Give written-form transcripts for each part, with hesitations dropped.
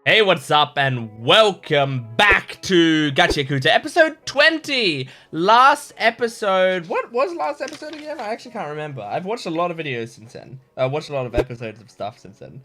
Hey, what's up, and welcome back to Gachiakuta, episode 20! Last episode... What was last episode again? I actually can't remember. I've watched a lot of videos since then. Watched a lot of episodes of stuff since then.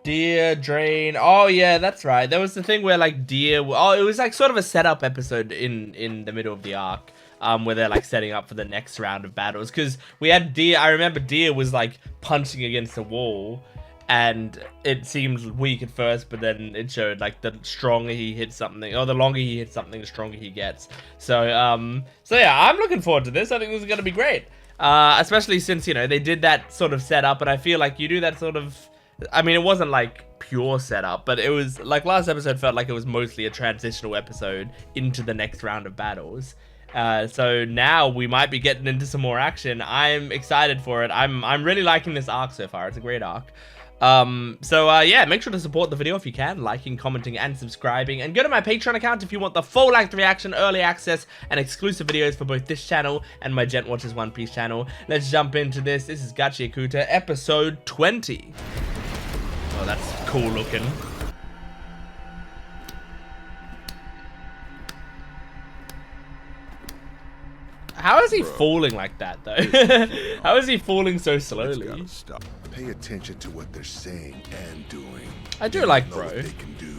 Deer, Drain... Oh, yeah, that's right. There was the thing where, like, Deer... Oh, it was, like, sort of a setup episode in the middle of the arc. Where they're, like, setting up for the next round of battles. Because we had Deer... I remember Deer was, like, punching against the wall. And it seemed weak at first, but then it showed like the stronger he hits something, or the longer he hits something, the stronger he gets. So yeah, I'm looking forward to this. I think this is gonna be great, especially since, you know, they did that sort of setup, and I feel like you do that sort of. I mean, it wasn't like pure setup, but it was like last episode felt like it was mostly a transitional episode into the next round of battles. So now we might be getting into some more action. I'm excited for it. I'm really liking this arc so far. It's a great arc. Yeah, make sure to support the video if you can, liking, commenting, and subscribing, and go to my Patreon account if you want the full length reaction, early access, and exclusive videos for both this channel and my Gent Watches One Piece channel. Let's jump into this. This is Gachiakuta, episode 20. Oh, that's cool looking. How is he falling like that, though? How is he falling so slowly? Stop. Pay attention to what they're saying and doing. I do like Bro. They can do.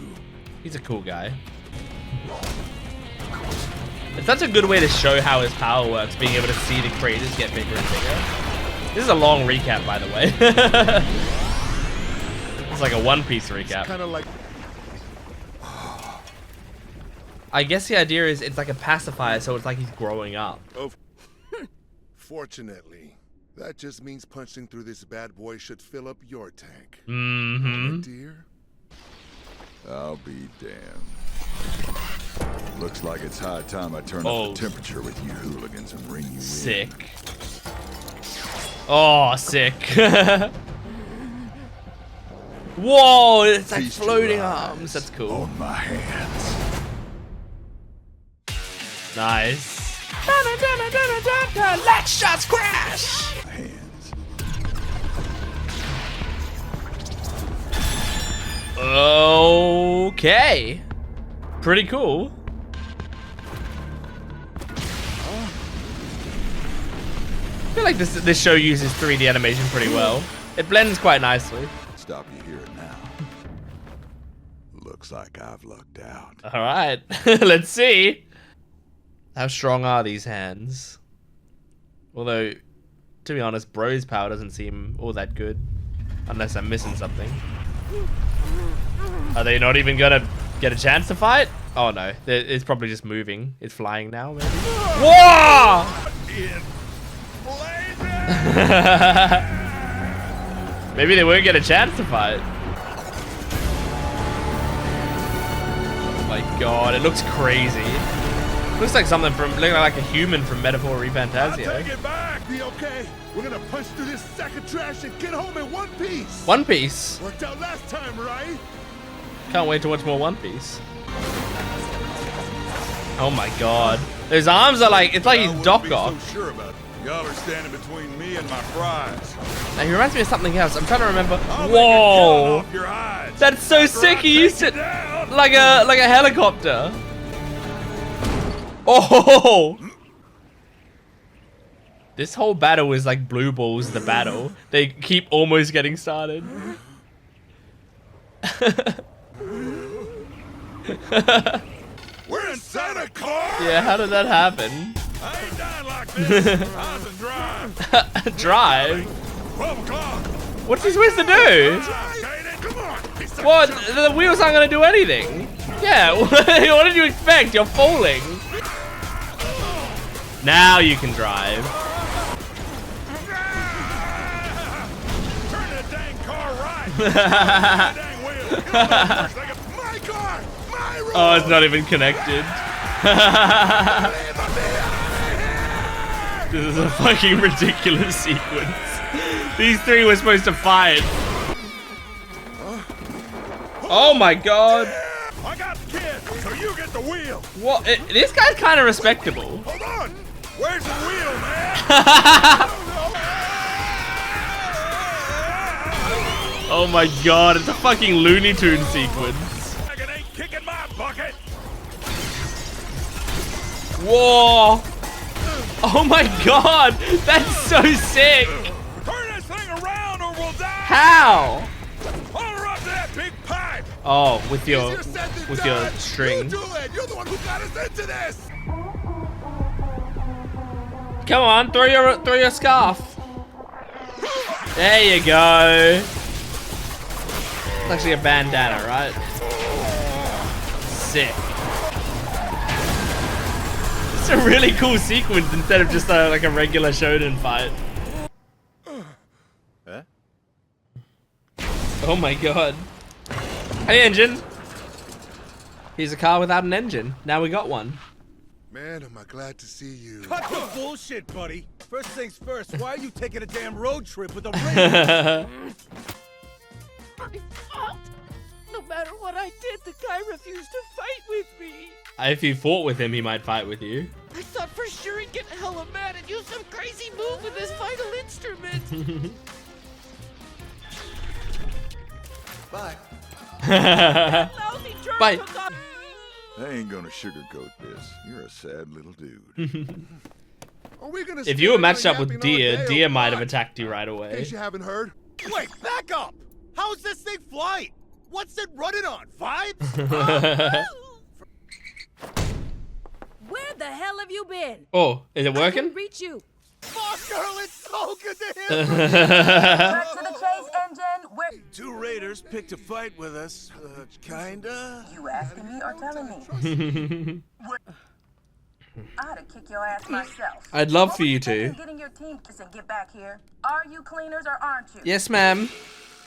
He's a cool guy. It's such a good way to show how his power works, being able to see the craters get bigger and bigger. This is a long recap, by the way. It's like a One Piece recap. Kind of like. I guess the idea is it's like a pacifier, so it's like he's growing up. Oh, fortunately, that just means punching through this bad boy should fill up your tank. Mm-hmm. Dear? I'll be damned. Looks like it's high time I turn up the temperature with you hooligans and bring you sick. in. Oh, sick. Whoa, it's like Feast floating your arms. That's cool. On my hands. Nice. Let shots crash. Hands. Okay. Pretty cool. I feel like this show uses 3D animation pretty well. It blends quite nicely. Stop you here now. Looks like I've lucked out. All right. Let's see. How strong are these hands? Although, to be honest, Bro's power doesn't seem all that good. Unless I'm missing something. Are they not even gonna get a chance to fight? Oh no, it's probably just moving. It's flying now, maybe? Whoa! Maybe they won't get a chance to fight. Oh my god, it looks crazy. Looks like something from, looking like a human from Metaphor Refantasio. I'll take it back. Be okay. We're gonna punch through this sack of trash and get home in one piece. One Piece. Worked out last time, right? Can't wait to watch more One Piece. Oh my god. Those arms are like, it's like he's Doc Ock. So sure about it. Y'all are standing between me and my fries. Now, he reminds me of something else. I'm trying to remember. I'll Whoa. Off your hides. That's so sick. He used it like a helicopter. Oh! This whole battle is like Blue Balls, the battle. They keep almost getting started. We're inside a car. Yeah, how did that happen? I ain't dying like this. How's the drive? Drive? 12 o'clock. What's he supposed to do? Come on. What? The wheels aren't gonna do anything. Yeah, what did you expect? You're falling. Now you can drive. Turn that dang car right. That dang wheel. Get on that first. My car. My road. Oh, it's not even connected. This is a fucking ridiculous sequence. These three were supposed to fight. Oh my god. I got the kid, so you get the wheel. What? This guy's kind of respectable. Hold on. Where's the wheel, man? Oh my god, it's a fucking Looney Tunes sequence. Dragon ain't kicking my bucket. Whoa! Oh my god, that's so sick. Turn this thing around or we'll die. How? Pull her up to that big pipe. Oh, with your Easier said than with done. your string. You do it. You're the one who got us into this. Come on, throw your scarf. There you go. It's actually a bandana, right? Sick. It's a really cool sequence instead of just like a regular shonen fight. Huh? Oh my god. Hey, engine. Here's a car without an engine. Now we got one. Man, am I glad to see you. Cut the bullshit, buddy. First things first, why are you taking a damn road trip with a ring? My fault. No matter what I did, the guy refused to fight with me. If you fought with him, he might fight with you. I thought for sure he'd get hella mad and use some crazy move with his vital instrument. Bye. Lousy drunk Bye. took off. I ain't gonna sugarcoat this. You're a sad little dude. Are we gonna If you were stand matched around up with yapping all Deer, day or Deer might have what? attacked you right In away. case you haven't heard. Wait, back up! How's this thing flying? What's it running on? Vibes? Where the hell have you been? Oh, is it I working? couldn't reach you. Boss girl, it's so good to hear from Back to the chase, engine. Where? Two raiders picked a fight with us. Kinda. You asking me or telling me? I ought to kick your ass myself. I'd love What for were you thinking to. Getting your team to get back here. Are you cleaners or aren't you? Yes, ma'am.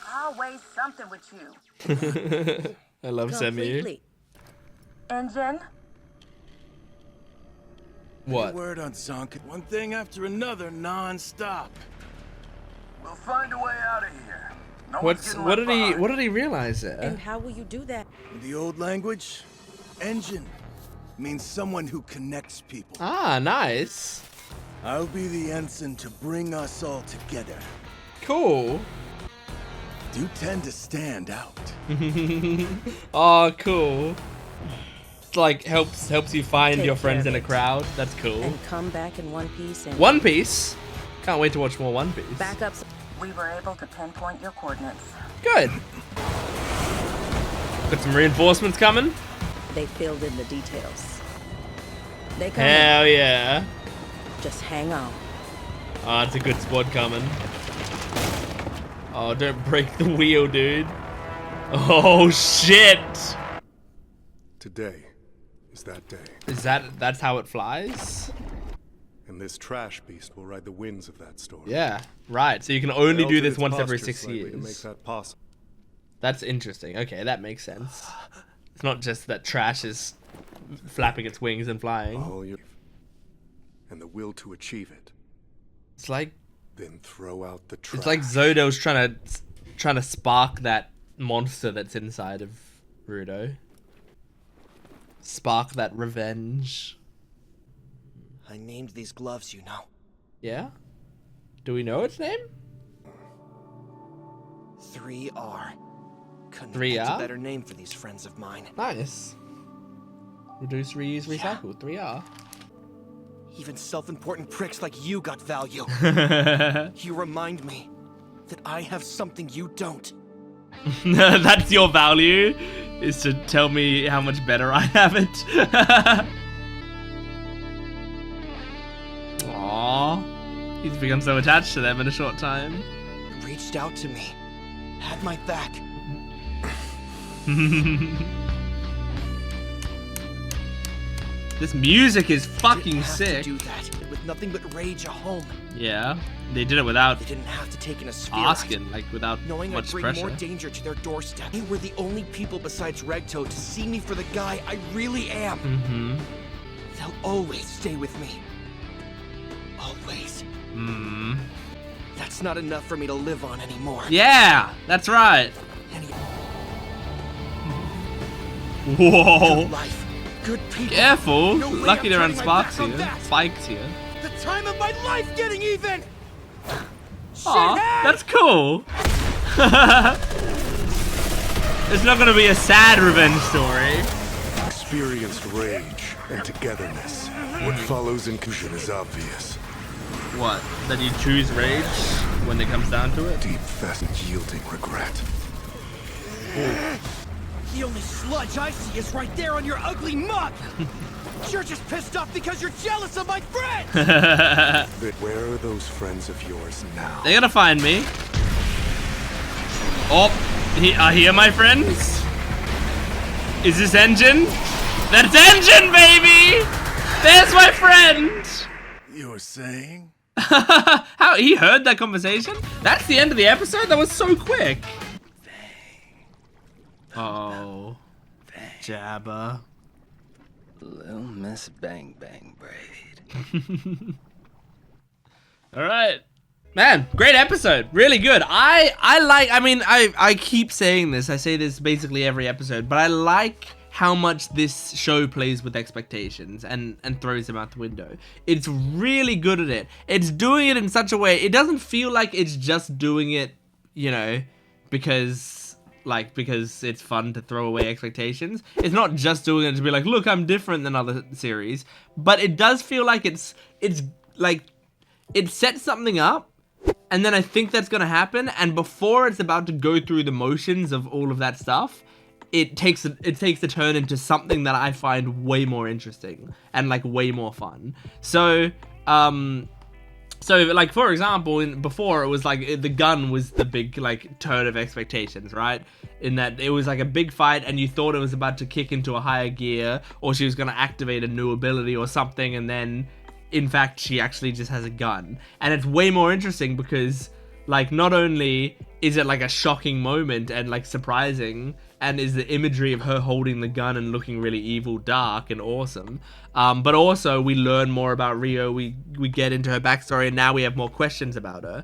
I'll weigh something with you. I love Semu. Engine. What? Word on Zonk. One thing after another, non-stop. We'll find a way out of here. No one's What's getting what left did he behind. what did he realize there? And how will you do that? In the old language, engine means someone who connects people. Ah, nice. I'll be the ensign to bring us all together. Cool. Do tend to stand out. Oh, cool. It's like helps you find Take your friends care in of a it. crowd. That's cool. And come back in one piece and One Piece. Can't wait to watch more One Piece. back up. We were able to pinpoint your coordinates. Good. Got some reinforcements coming. They filled in the details. They come in. Hell yeah. Just hang on. Oh, it's a good squad coming. Oh, don't break the wheel, dude. Oh shit. Today is that day, That's how it flies? and this trash beast will ride the winds of that storm. Yeah, right. So you can only I do altered this its once every posture 6 slightly to make years. that possible. That's interesting. Okay, that makes sense. It's not just that trash is flapping its wings and flying. All your and the will to achieve it. It's like Then throw out the trash. it's like Zodo's trying to spark that monster that's inside of Rudo. Spark that revenge. I named these gloves, you know. Yeah? Do we know its name? 3R. Couldn't 3R? have picked a better name for these friends of mine. Nice. Reduce, reuse, recycle. 3R. Even self-important pricks like you got value. You remind me that I have something you don't. That's your value, is to tell me how much better I have it. Aww. He's become so attached to them in a short time. Reached out to me. Had my back. This music is Didn't fucking have sick. to do that with nothing but rage at home. Yeah, they did it without They didn't have to take in a sphere. asking, like without Knowing I'd much bring pressure. more danger to their doorstep. They were the only people besides Regto to see me for the guy I really am. Mm-hmm. They'll always stay with me. Always. Mm. That's not enough for me to live on anymore. Yeah, that's right. Any Whoa. good life, good people. Careful. No way Lucky I'm there aren't turning my sparks back on here. that. Spikes here. The time of my life getting even! Aw, that's cool. It's not gonna be a sad revenge story. Experienced rage and togetherness. What follows in conclusion is obvious. What? That you choose rage when it comes down to it? Deep, fast, yielding regret. The only sludge I see is right there on your ugly mug! You're just pissed off because you're jealous of my friends! But where are those friends of yours now? They're gonna find me. Oh, here, my friends. Is this Engine? That's Engine, baby! There's my friend! You were saying? How, he heard that conversation? That's the end of the episode? That was so quick. Oh. Jabba. Little Miss Bang Bang Braid. Alright. Man, great episode. Really good. I keep saying this. I say this basically every episode, but I like how much this show plays with expectations and throws them out the window. It's really good at it. It's doing it in such a way, it doesn't feel like it's just doing it, you know, because it's fun to throw away expectations. It's not just doing it to be like, look, I'm different than other series, but it does feel like it's like, it sets something up, and then I think that's gonna happen, and before it's about to go through the motions of all of that stuff, it takes a turn into something that I find way more interesting and like way more fun. So like, for example, before it was like the gun was the big like turn of expectations, right? In that it was like a big fight and you thought it was about to kick into a higher gear, or she was going to activate a new ability or something, and then in fact she actually just has a gun. And it's way more interesting because like not only is it like a shocking moment and like surprising, and is the imagery of her holding the gun and looking really evil, dark, and awesome. But also we learn more about Rio. We get into her backstory, and now we have more questions about her.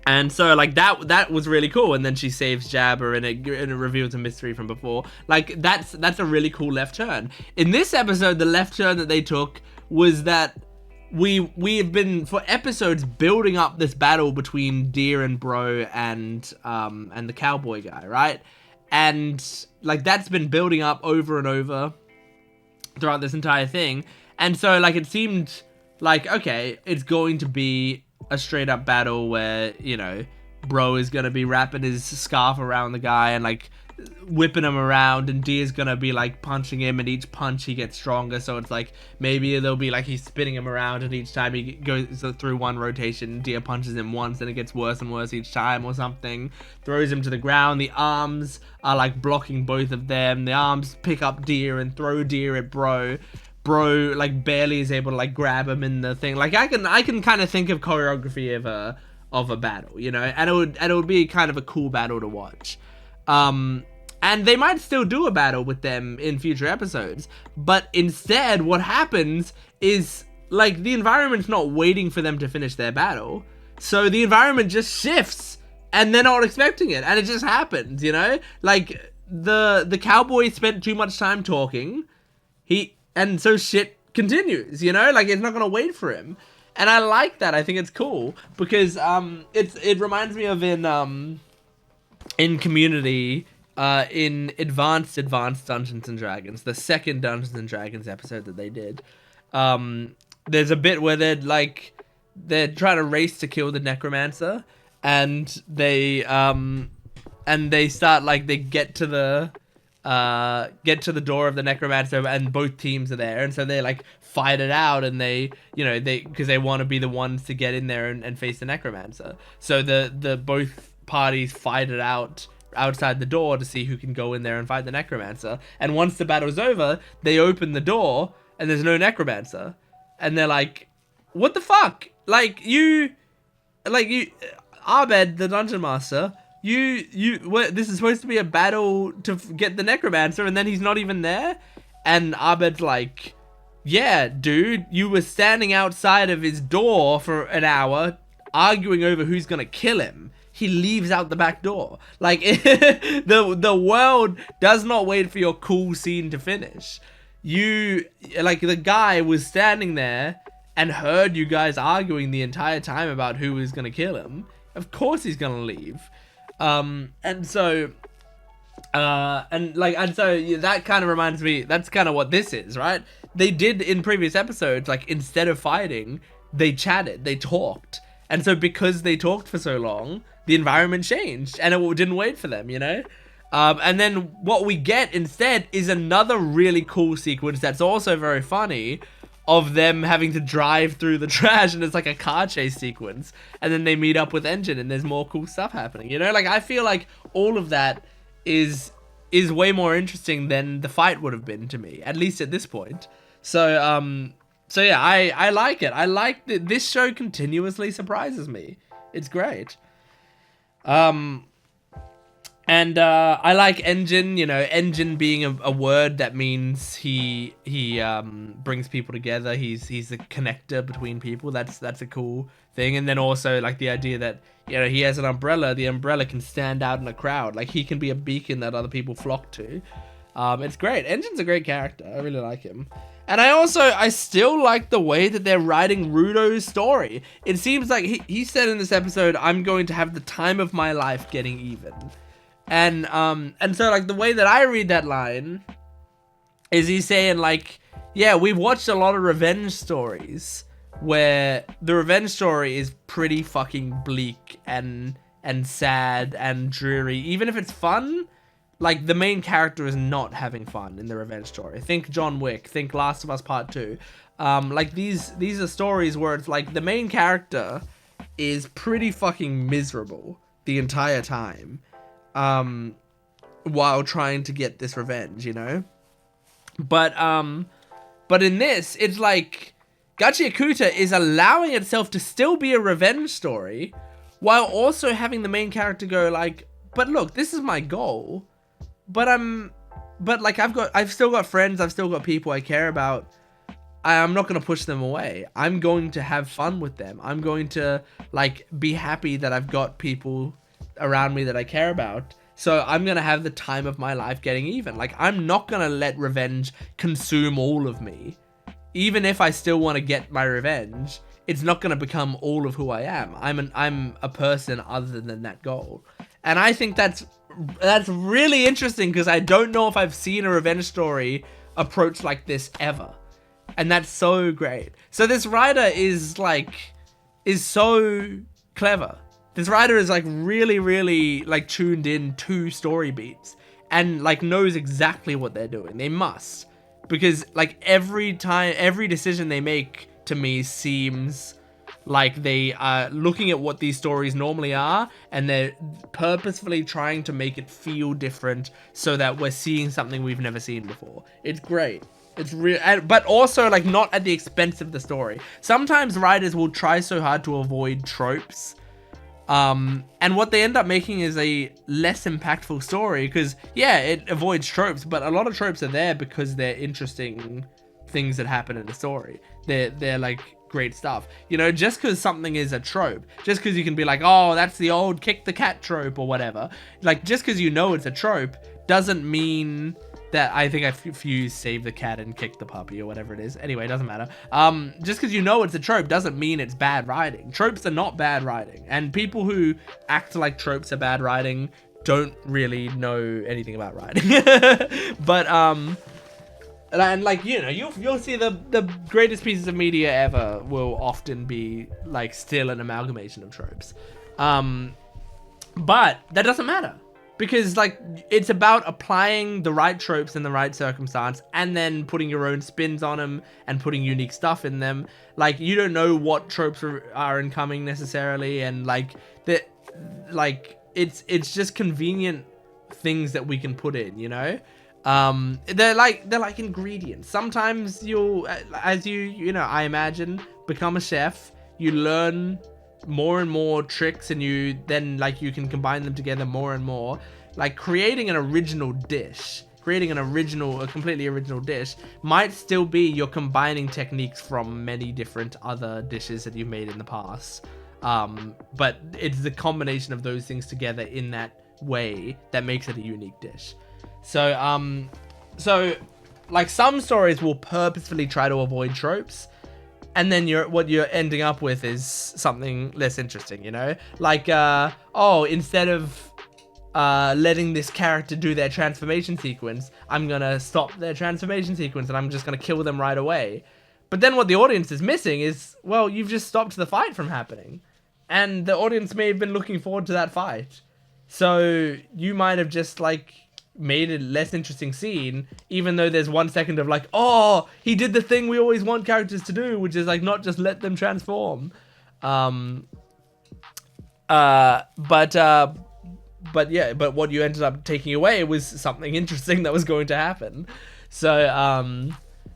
And so like that was really cool. And then she saves Jabba, and it reveals a mystery from before. Like that's a really cool left turn. In this episode, the left turn that they took was that we have been for episodes building up this battle between Deer and Bro and the cowboy guy, right? And like that's been building up over and over throughout this entire thing. And so like it seemed like, okay, it's going to be a straight up battle where, you know, Bro is gonna be wrapping his scarf around the guy and like whipping him around, and Deer's gonna be like punching him, and each punch he gets stronger. So it's like maybe there'll be like he's spinning him around, and each time he goes through one rotation, Deer punches him once, and it gets worse and worse each time or something. Throws him to the ground. The arms are like blocking both of them. The arms pick up Deer and throw Deer at Bro. Bro like barely is able to like grab him in the thing. Like I can kind of think of choreography of a battle, you know, and it would be kind of a cool battle to watch. And they might still do a battle with them in future episodes, but instead what happens is like the environment's not waiting for them to finish their battle, so the environment just shifts and they're not expecting it, and it just happens, you know? Like the cowboy spent too much time talking, and so shit continues, you know? Like it's not gonna wait for him. And I like that. I think it's cool because it reminds me of in Community, in Advanced Dungeons and Dragons, the second Dungeons and Dragons episode that they did. There's a bit where they're trying to race to kill the necromancer, and they start like they get to the door of the necromancer, and both teams are there, and so they like fight it out, and because they want to be the ones to get in there and face the necromancer. So the both parties fight it out outside the door to see who can go in there and fight the necromancer. And once the battle's over, they open the door and there's no necromancer, and they're like, what the fuck? You Abed, the dungeon master, this is supposed to be a battle to get the necromancer, and then he's not even there. And Abed's like, yeah, dude, you were standing outside of his door for an hour arguing over who's gonna kill him. He leaves out the back door. Like, the world does not wait for your cool scene to finish. The guy was standing there and heard you guys arguing the entire time about who was gonna kill him, Of course he's gonna leave. And so that kind of reminds me, that's kind of what this is, right? They did in previous episodes, like, instead of fighting, they chatted, they talked. And so because they talked for so long, the environment changed and it didn't wait for them, you know? And then what we get instead is another really cool sequence that's also very funny, of them having to drive through the trash, and it's like a car chase sequence, and then they meet up with Engine and there's more cool stuff happening, you know? Like, I feel like all of that is way more interesting than the fight would have been to me, at least at this point. So yeah, I like it. I like that this show continuously surprises me. It's great. And I like Engine, you know, Engine being a word that means he brings people together. He's the connector between people. That's a cool thing. And then also like the idea that, you know, he has an umbrella. The umbrella can stand out in a crowd. Like, he can be a beacon that other people flock to. It's great. Engine's a great character. I really like him. And I still like the way that they're writing Rudo's story. It seems like he said in this episode, I'm going to have the time of my life getting even. And so, like, the way that I read that line is he's saying, like, yeah, we've watched a lot of revenge stories where the revenge story is pretty fucking bleak and sad and dreary. Even if it's fun, like, the main character is not having fun in the revenge story. Think John Wick, think Last of Us Part 2. Like, these are stories where it's like the main character is pretty fucking miserable the entire time. While trying to get this revenge, you know? But in this, it's like Gachiakuta is allowing itself to still be a revenge story while also having the main character go like, but look, this is my goal, but like, I've still got friends, I've still got people I care about. I'm not going to push them away. I'm going to have fun with them. I'm going to, like, be happy that I've got people around me that I care about. So I'm gonna have the time of my life getting even. Like, I'm not gonna let revenge consume all of me. Even if I still want to get my revenge, it's not gonna become all of who I am. I'm a person other than that goal. And I think that's really interesting, because I don't know if I've seen a revenge story approach like this ever. And that's so great. So this writer is so clever. This writer is, like, really, really, like, tuned in to story beats and, like, knows exactly what they're doing. They must. Because, like, every decision they make to me seems like they are looking at what these stories normally are, and they're purposefully trying to make it feel different so that we're seeing something we've never seen before. It's great. It's real, but also, like, not at the expense of the story. Sometimes writers will try so hard to avoid tropes. And what they end up making is a less impactful story, because, yeah, it avoids tropes, but a lot of tropes are there because they're interesting things that happen in the story. They're like, great stuff. You know, just because something is a trope, just because you can be like, oh, that's the old kick the cat trope or whatever. Like, just because you know it's a trope doesn't mean that, I think I fused save the cat and kick the puppy or whatever it is. Anyway, it doesn't matter. Just because you know it's a trope doesn't mean it's bad writing. Tropes are not bad writing. And people who act like tropes are bad writing don't really know anything about writing. But, and, like, you know, you'll see the greatest pieces of media ever will often be, like, still an amalgamation of tropes. But that doesn't matter. Because, like, it's about applying the right tropes in the right circumstance and then putting your own spins on them and putting unique stuff in them. Like, you don't know what tropes are incoming necessarily, and, like, it's just convenient things that we can put in, you know? They're like ingredients. Sometimes you'll, as you know, I imagine, become a chef, you learn more and more tricks, and you then, like, you can combine them together more and more. Like, creating an original dish, a completely original dish might still be you're combining techniques from many different other dishes that you've made in the past. But it's the combination of those things together in that way that makes it a unique dish. So like, some stories will purposefully try to avoid tropes, and then what you're ending up with is something less interesting, you know? Like, oh, instead of letting this character do their transformation sequence, I'm gonna stop their transformation sequence and I'm just gonna kill them right away. But then what the audience is missing is, well, you've just stopped the fight from happening. And the audience may have been looking forward to that fight. So you might have just, like, made a less interesting scene, even though there's 1 second of, like, oh, he did the thing we always want characters to do, which is, like, not just let them transform. But yeah, but what you ended up taking away was something interesting that was going to happen. So,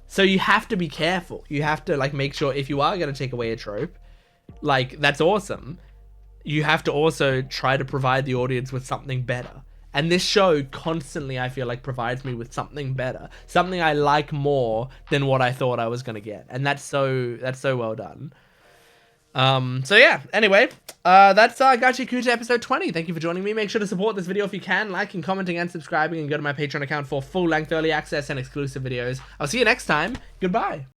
so you have to be careful. You have to, like, make sure if you are going to take away a trope, like, that's awesome. You have to also try to provide the audience with something better. And this show constantly, I feel like, provides me with something better. Something I like more than what I thought I was going to get. And that's so well done. So yeah, anyway, that's Gachiakuta episode 20. Thank you for joining me. Make sure to support this video if you can, liking, commenting, and subscribing, and go to my Patreon account for full-length early access and exclusive videos. I'll see you next time. Goodbye.